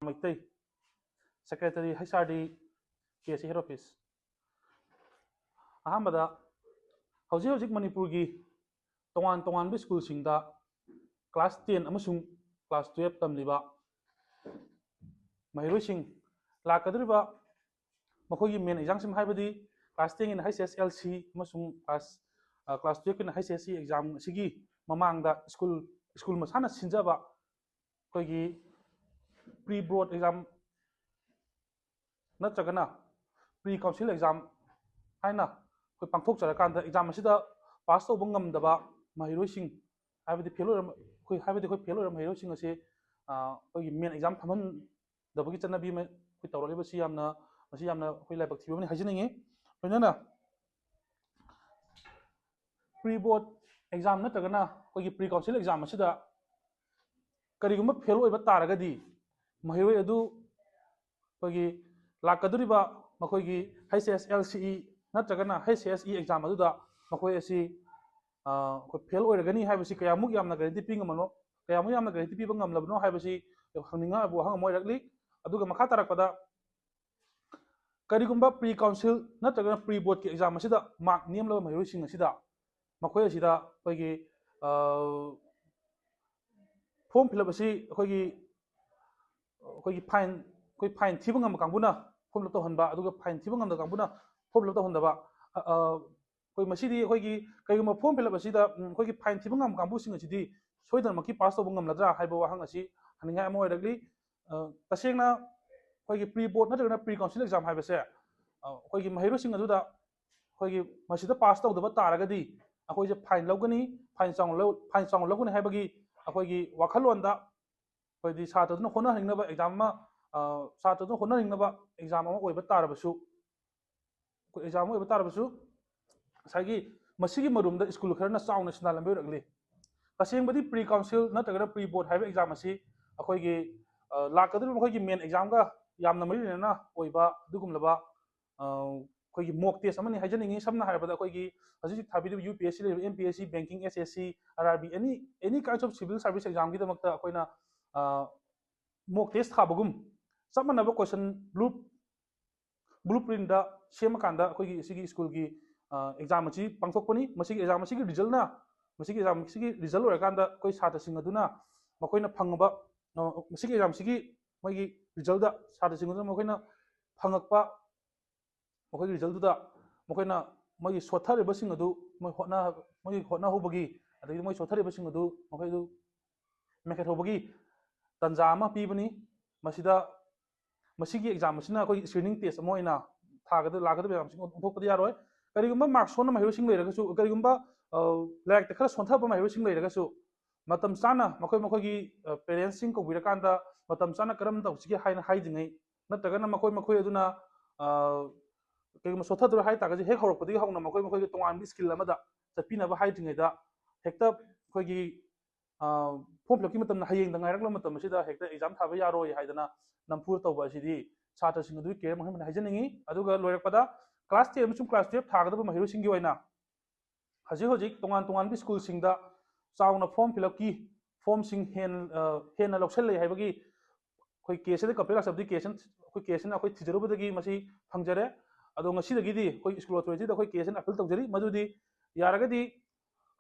Maitai Secretary HRD KC Head Office ahambada hojik Manipurgi tongan school singda class 10 amasung class 12 tamliba mahirosing lakadriba makogi main exam sim haibadi class 10 in HSLC amasung class 12 in HSC exam sigi mamangda school masana sinjaba kogi pre board exam नत्रगना pre council exam हाइना कोई पांथोक चरकांदा exam असिदा pass तौब ngamdaba mahirosing हाइबदि fail ओरम कोई हाइबदि कोई फेल ओरम mahirosing असे कोई मेन एग्जाम थमन दबगी चनबी में कोई तौरलेबा यामना कोई लाइबक थिबनि हाइजनिंगे लोइनाना प्री बोर्ड एग्जाम नत्रगना कोई प्री काउंसिल एग्जाम असिदा करिगुम फेल ओइबा तारगदी mahiroi adu कोई लाकदुरिबा मखोगी HSLCE नत्रगना HSE एग्जाम अदुदा मखोय असि को फेल ओइरगनी हाइबसि कयामुक यामना गारंटी पिंगमनो कयामुक यामना गारंटी पिबा ngamlabno हाइबसि हंनिंगा अबु हंग मोइरगली अदुगा मखा तारकपदा करिगुम्बा प्री काउंसिल नत्रगना प्री बोर्ड के एग्जाम असिदा मार्क नियमलबा mahirosing असिदा मखोय असिदा कोइगी फॉर्म फिलअप असि कोइगी फाइन थिबा ngam कांगबुना फॉर्म लतो हनबा अदुगा फाइन थिबा ngam दा कांगबुना फॉर्म लतो हनदबा कोई मसीदी कोइगी कइगुम फॉर्म फिलअप असिदा कोइगी फाइन थिबा ngam कांगबु सिंग असिदी सोइदन मकी पास तोब ngamladra हाइबो वाहंग असि हनिंगा मोइरगली तसेंगना कोइगी प्री बोर्ड नत्रगना प्री काउंसिल एग्जाम हाइबसे कोइगी mahirosing अदुदा कोइगी मसीदा पास तौदबा तारगदी अखोइजे फाइन लौगनी फाइन चांग लौगनी हाइबगी अखोइगी वाखलोंदा कोइदी सातदुना होना हनिंगबा एग्जाम मा सातदुना होना हनिंगबा एग्जाम अमा ओइबा तारबसु एग्जाम ओइबा तारबसु साइगी मसीगी मरुमदा स्कूल खरना चाउना सिना लंबे रगली तसेंबदी प्री काउंसिल नत्रगना प्री बोर्ड हाइबा एग्जाम असि अखोइगी लाकदुर मखोइगी मेन एग्जाम गा यामना मरिना ओइबा दुगुमलबा कोइगी मॉक टेस्ट अमनि हाइजनिंगी समना हाइबदा कोइगी हजिक थाबिदु UPSC MPSC banking SSC RRB any kinds of civil service exam की दमकता अखोइना मॉक टेस्ट थाबगुम समनबा क्वेश्चन ब्लूप्रिंट दा सेमकांदा अखोइगी सिगी स्कूल की एग्जाम अछि पांथोकपनि मसिगी एग्जाम असिगी रिजल्ट ना मसिगी एग्जाम सिगी रिजल्ट ओरकांदा कोइ छात्र सिंग अदुना मखोइना फंगबा मसिगी एग्जाम सिगी मगी रिजल्ट दा छात्र सिंग अदुना मखोइना फंगकपा मखोइगी रिजल्ट दा मखोइना मगी सोथरेबा सिंग अदु मगी होना होबगी अदगी मगी सोथरेबा सिंग अदु मखोइदु मेखेट होबगी तंजा अमा पीबनी मसिदा मसिगी एग्जाम असिना कोइ स्क्रीनिंग टेस्ट अमोइना थागदु लागदु एग्जाम सिंग ओंथोकपदि यारोय करिगुम्बा मार्क्स सोना mahirosing लेरगसु करिगुम्बा लाइक खरा सोंथाबा mahirosing लेरगसु मतम चाना मखोई पेरेंट्स सिंग को बिरकांदा मतम चाना करम तौसिगे हाइना हाइदिङै नत्रगना मखोई अदुना करिगुम्बा सोथादुर हाइ तागजि हेक हरपदि हौना मखोई तोंगान स्किल अमदा चपिनबा हाइदिङैदा हेक्ता कोइगी फॉर्म फिलअप की मतम हयेंग दंगाइरकला मतम सिदा हेक्ता एग्जाम थाबा यारोय हाइदना नमफुर तौबा सिदी छात्र सिंग अदु केयर महम हाइजनिंगी अदुगा लोइरकपदा क्लास 10 अमसुं क्लास 12 थागदबा mahirosing की ओइना हजिक तोंगान स्कूल सिंगदा चाउना फॉर्म फिलअप की फॉर्म सिंग हेन लौसल ले हाइबगी कोई केस दे कंप्लेन सबदी केसन अखोइ थिजरुबदगी मसी फंगजरे अदो ngasiदगीदी कोई स्कूल अथॉरिटी दा कोई केसन अपील तौजरी मदुदी यारगदी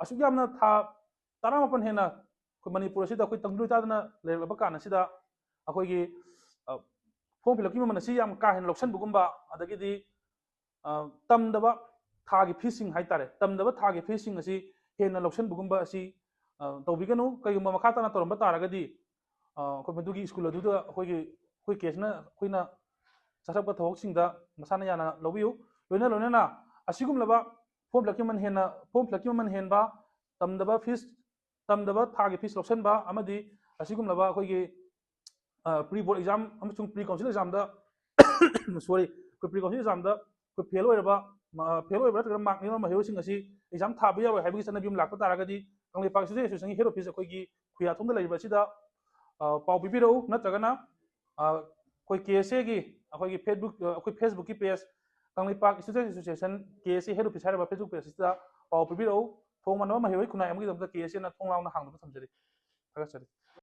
असुक यामना था 18 हेना कोई मणिपुर सिदा कोई तंगदु तादना लेरबा काना सिदा अखोइगी फॉर्म फिलअप की ममन असि याम का हेन लौसन बुगुम्बा अदगीदी तमदबा थागी फीसिंग हाइतारे तमदबा थागी फीसिंग असि हेन लौसन बुगुम्बा असि तौबिगनु कइगुम्बा मखा तना तोरंबा तारगदी कोइ मदुगी स्कूल अदुदा कोइ केसना कोइना चरबा थवकसिंगदा मसाना याना लौबियु लोइना असिगुमलबा फॉर्म फिलअप मन हेनबा तमदबा थागी फीस लौसनबा अमदी असिगुमलबा कोइगी प्री बोर्ड एग्जाम अमसुंग प्री काउंसिल एग्जाम दा सॉरी कोइ प्री काउंसिल एग्जाम दा कोइ फेल ओइरबा नत्रगना मार्क नियम mahirosing असि एग्जाम थाबा यारोय हाइबगी चनबी लाक्पा तारगदी कंगलेपाक एसोसिएशन हेड ऑफिस अखोइगी खुयाथोंदा लैबा सिदा पाउ पिबिरौ नत्रगना कोई KSA की अखोइगी फेसबुक की page Kangleipak student association KSA head office हाइबा फेसबुक पेज सिदा पाउ पिबिरौ थोंग मनबा mahiroi खुनाय अमगी दमदा KSA ना थोंग लाउना हांगदबा थमजरी। ꯊꯥꯒꯠꯆꯔꯤ